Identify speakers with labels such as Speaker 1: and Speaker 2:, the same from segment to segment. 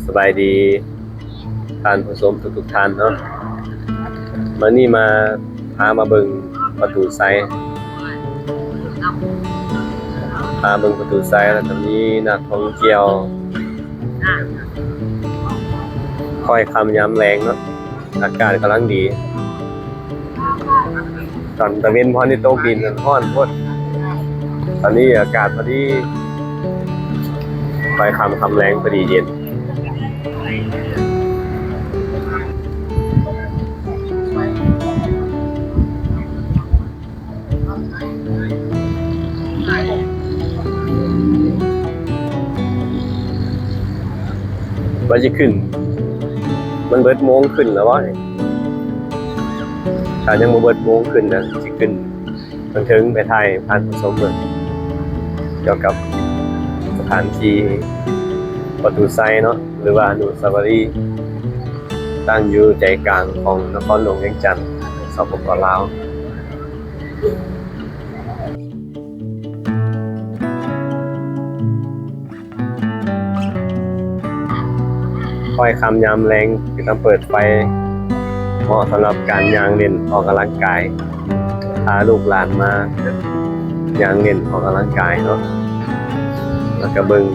Speaker 1: สบายดีท่านผู้ชมทุกท่านเนาะมานี่มาพามาเบิ่งประตูไซพาเบิ่งประตูไซแล้วก็มีนักท่องเที่ยวค่อยคำยามแรงเนาะอากาศกำลังดีตอนตะเวนพอนี่ตกดินมันร้อนโพดตอนนี้อากาศพอดีค่อยคำแรงพอดีเย็นว่าจะขึ้นมันเบิดโมงขึ้นแล้ววะถ้ายังบ่เบิดโมงขึ้นนะสิขึ้นถึงไปถ่ายผ่านผสมเบิ่งเกี่ยวกับสถานที่ประตูไซเนาะหรือว่าอนุสาวรีย์ตั้งอยู่ใจกลางของนครหลวงเวียงจันทน์สปป.ลาวค่อยคำยามแรงคือต้องเปิดไฟเหมาะสำหรับการย่างเล่นออกกำลังกายพาลูกหลานมาย่างเล่นออกกำลังกายเนาะแล้วก็เบิ่ง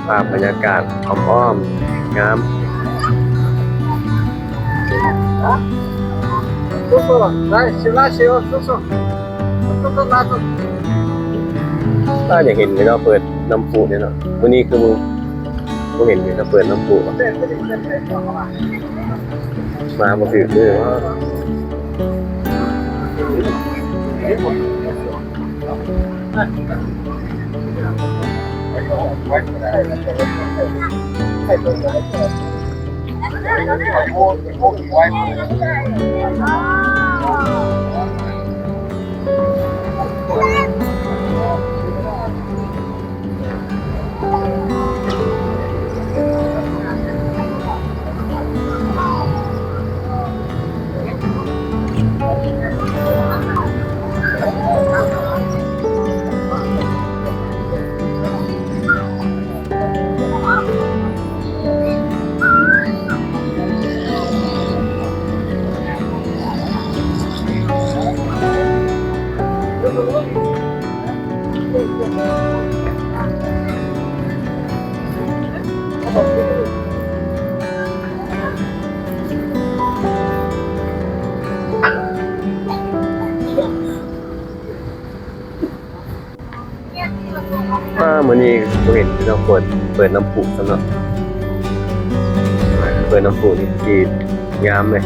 Speaker 1: ภาพบรรยากาศอ้อมๆงามถ้าอยากเห็นก็เปิดน้ำพุเนี่ยเนาะวันนี้คือผมเห็นเขาเปิดน้ำพุมาถือด้วยว่ามื้อนี้ผมเห็นเราเปิดน้ำพุสำหรับเปิดน้ำพุนี่ที่งามเลย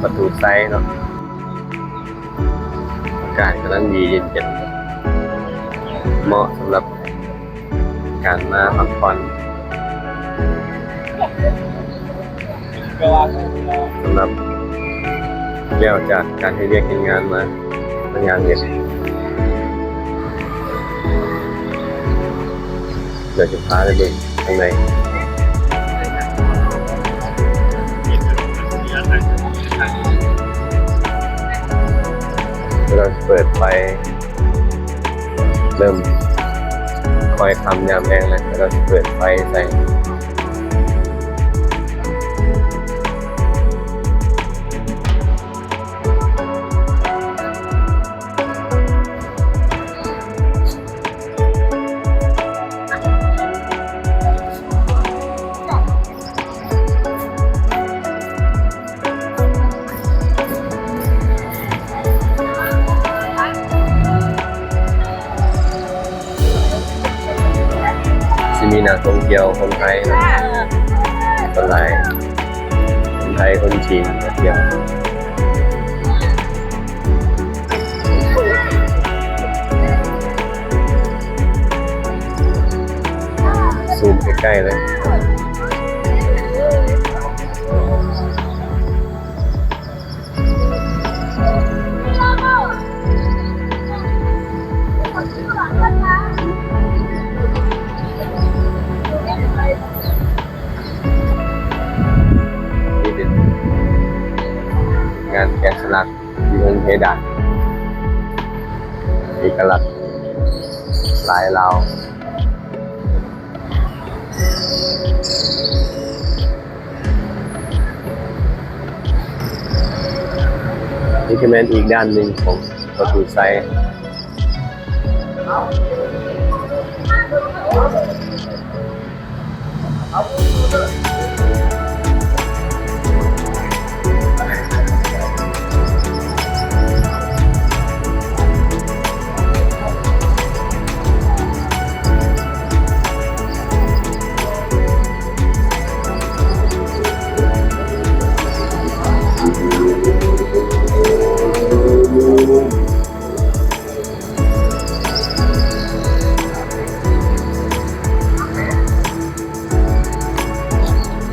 Speaker 1: ประตูไซเนาะอากาศกำลังดีเย็นๆเหมาะสำหรับการมาพักผ่อนสำหรับเลี้ยวจากการให้เรียกงานมาเป็นงานเย็นเดี๋ยวจะพาไปดูข้างในเราเปิดไฟเริ่มคอยคำยามแรงแล้วเราจะเปิดไฟใส่มีนักท่องเที่ยวคนไทยคนหลายคนไทยคนจีนมาเที่ยวซูมใกล้ๆเลย
Speaker 2: Bye.
Speaker 1: เพดานเอกลักษณ์ลายลาวนี่คือแม่นอีกด้านหนึ่งของประตูไซด์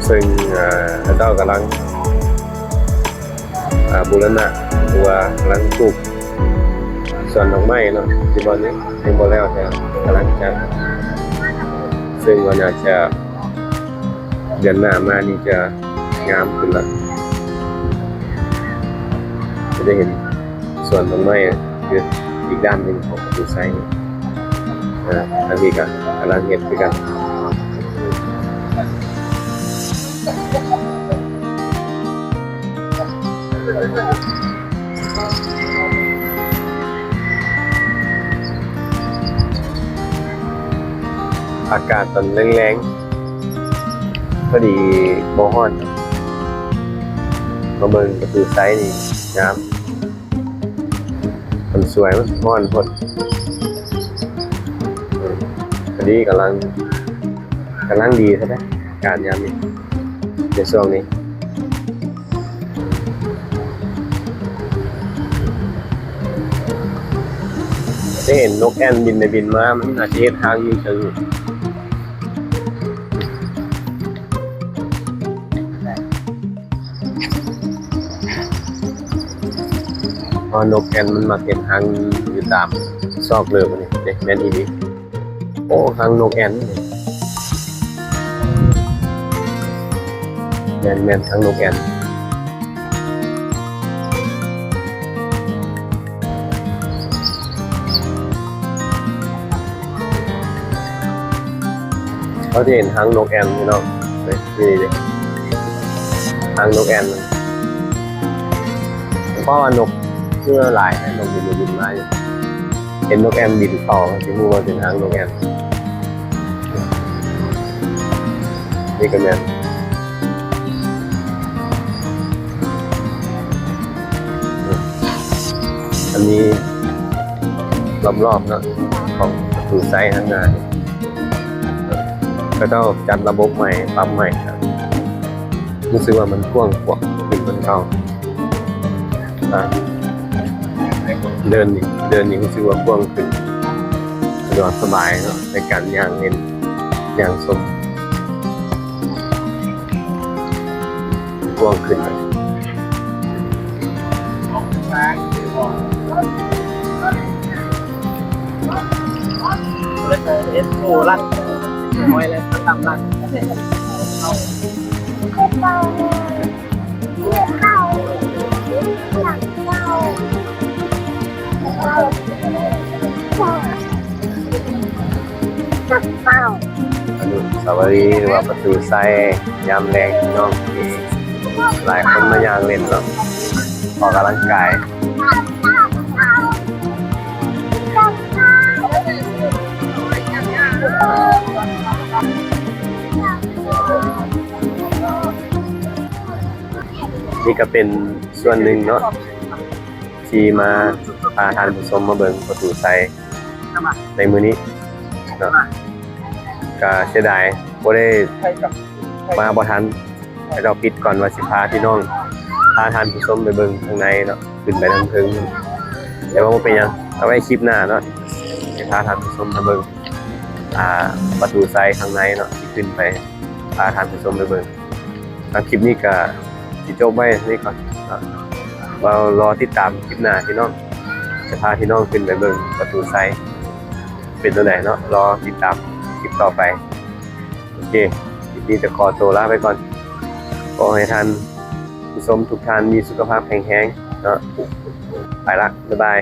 Speaker 1: ซึ่งพระเจ้ากำลังบูรณะตัวกำลังปลูกส่วนดอกไม้เนาะที่บอนนี้เป็นบอแล้วแต่กำลังจะซึ่งวันอาจจะเดือนหน้ามานี่จะงามขึ้นละจะได้เห็นส่วนดอกไม้อยู่อีกด้านหนึ่งของประตูไซด์ทางนี้ก็กำลังเห็นด้วยกันอากาศตอนแรงๆพอดีบ่ฮ้อนมาเบิ่งประตูไซด์นี่งามมันสวยมันฮ้อนพดพอดีกำลังดีซะแล้วอากาศยามนี้ในช่วงนี้ได้เห็นนกแอ่นบินมามันอาจจะเฮ็ดทางอยู่เชิงพอนกแอ่นมันมาเห็นทางอยู่ตามซอกเลยมันนี่เด็กแม่นอีดีโอ้ทางนกแอ่นนี่แม่นทางนกแอ่นเขาจะเห็นหางนกแอ่นพี่น้องนี่ดิหางนกแอ่นเพราะว่านกเชื่อหลายนกบินมาเห็นนกแอ่นบินต่อที่มูว่าเป็นหางนกแอ่นนี่ก็แม่นอันนี้รอบๆนะของประตูไซด์ข้างหน้าก็ต้องจัดระบบใหม่ปรับใหม่ครับรู้สึกว่ามันกว้างกว่าขึ้นมันเก่าเดินนี่รู้สึกว่ากว้างขึ้นสะดวกสบายเนาะในการย่างเล่นย่างสมกว้างขึ้นเลย
Speaker 2: เอสโอรักน้อยเลยตามรัก
Speaker 1: อนุสาวรีย์หรือว่าประตูไซด์ยามแรงพี่น้องมีหลายคนมาย่างเล่นเนาะออกกำลังกายนี่ก็เป็นส่วนหนึ่งเนาะที่มาพาท่านผู้ชมมาเบิ่งประตูไซด์ในมื้อนี้เนาะก็เสียดายบ่ได้มาบ่ทันให้เราปิดก่อนว่าสิพาพี่น้องพาท่านผู้ชมไปเบิ่งข้างในเนาะขึ้นไปทางถึงแต่ว่าบ่เป็นหยังเอาไว้คลิปหน้าเนาะจะพาท่านผู้ชมมาเบิ่งประตูไซด์ข้างในเนาะที่ขึ้นไปพาท่านผู้ชมไปเบิ่งคลิปนี้ก็สิจบไว้นี่ก่อนเรารอติดตามคลิปหน้าพี่น้องจะพาพี่น้องขึ้นไปเบิ่งประตูไซด์เป็นตัวไหนเนาะรอติดตามคลิปต่อไปโอเคคลิปนี้จะขอตัวลาไปก่อนขอให้ท่านผู้ชมทุกท่านมีสุขภาพแข็งแรง เนาะไปละบ๊ายบาย